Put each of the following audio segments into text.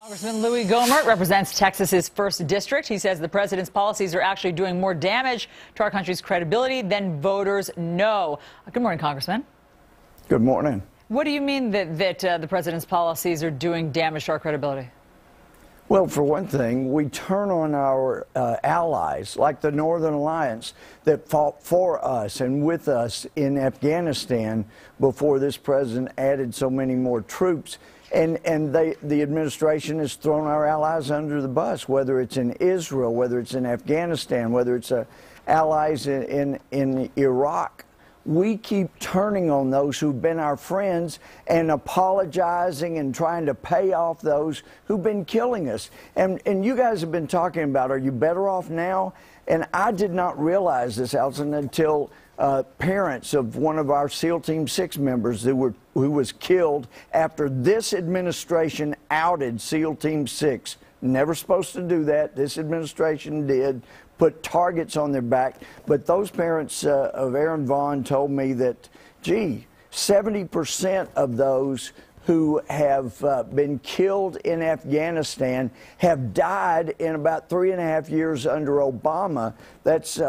Congressman Louie Gohmert represents Texas's 1st District. He says the president's policies are actually doing more damage to our country's credibility than voters know. Good morning, Congressman. Good morning. What do you mean that the president's policies are doing damage to our credibility? Well, for one thing, we turn on our allies, like the Northern Alliance, that fought for us and with us in Afghanistan before this president added so many more troops. And the administration has thrown our allies under the bus, whether it's in Israel, whether it's in Afghanistan, whether it's allies in Iraq. We keep turning on those who've been our friends and apologizing and trying to pay off those who've been killing us. And you guys have been talking about, are you better off now? And I did not realize this, Alisyn, until parents of one of our SEAL Team 6 members who was killed after this administration outed SEAL Team 6. Never supposed to do that. This administration did. Put targets on their back. But those parents of Aaron Vaughn told me that, gee, 70% of those who have been killed in Afghanistan have died in about 3.5 years under Obama. That's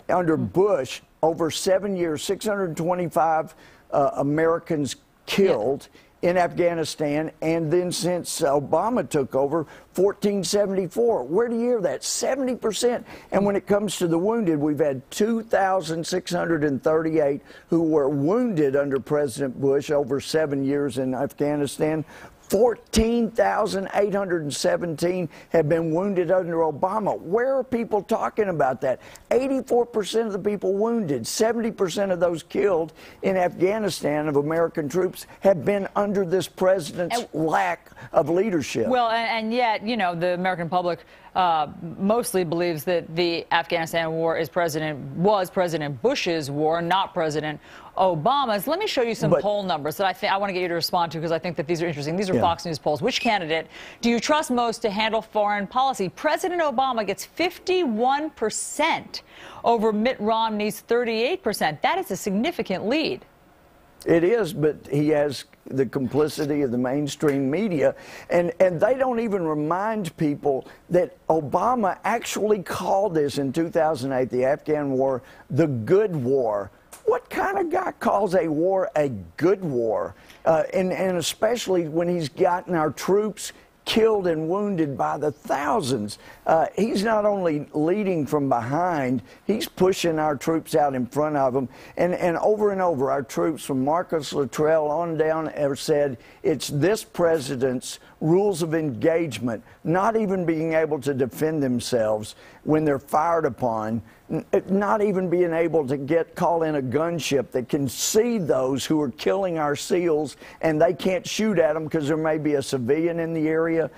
under Bush, over 7 years, 625 Americans killed in Afghanistan, and then since Obama took over, 1474. Where do you hear that? 70%. And when it comes to the wounded, we've had 2,638 who were wounded under President Bush over 7 years in Afghanistan. 14,817 have been wounded under Obama. Where are people talking about that? 84% of the people wounded, 70% of those killed in Afghanistan of American troops have been under this president's lack of leadership. Well, and yet, you know, the American public mostly believes that the Afghanistan war was President Bush's war, not President Obama's. Let me show you some poll numbers that I want to get you to respond to, because I think that these are interesting. These are Fox News polls. Which candidate do you trust most to handle foreign policy? President Obama gets 51% over Mitt Romney's 38%. That is a significant lead. It is, but he has the complicity of the mainstream media, and they don't even remind people that Obama actually called this in 2008, the Afghan war, the good war. What kind of guy calls a war a good war? And especially when he's gotten our troops killed and wounded by the thousands. He's not only leading from behind, he's pushing our troops out in front of them. And over and over, our troops from Marcus Luttrell on down have said it's this president's rules of engagement, not even being able to defend themselves when they're fired upon, not even being able to call in a gunship that can see those who are killing our SEALs, and they can't shoot at them because there may be a civilian in the area.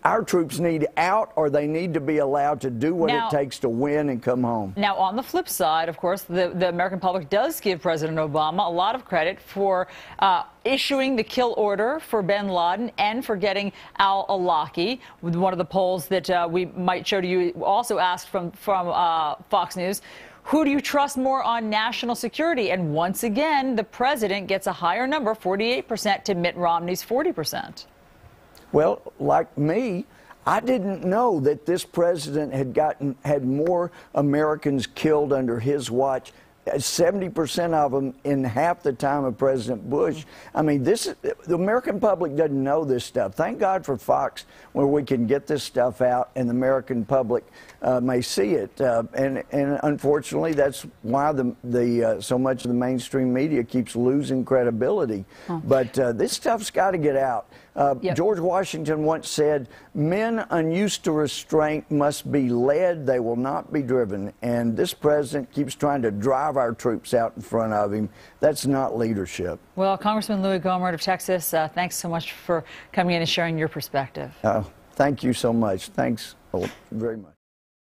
Our troops need out, or they need to be allowed to do what it takes to win and come home. Now, on the flip side, of course, the American public does give President Obama a lot of credit for issuing the kill order for bin Laden and for getting al-Awlaki. One of the polls that we might show to you also asked from Fox News, who do you trust more on national security? And once again, the president gets a higher number, 48%, to Mitt Romney's 40%. Well, like me, I didn't know that this president had more Americans killed under his watch, 70% of them in half the time of President Bush. I mean, the American public doesn't know this stuff. Thank God for Fox, where we can get this stuff out and the American public may see it. And unfortunately, that's why so much of the mainstream media keeps losing credibility. But this stuff's got to get out. George Washington once said, men unused to restraint must be led, they will not be driven. And this president keeps trying to drive our troops out in front of him. That's not leadership. Well, Congressman Louie Gohmert of Texas, thanks so much for coming in and sharing your perspective. Thank you so much. Thanks very much.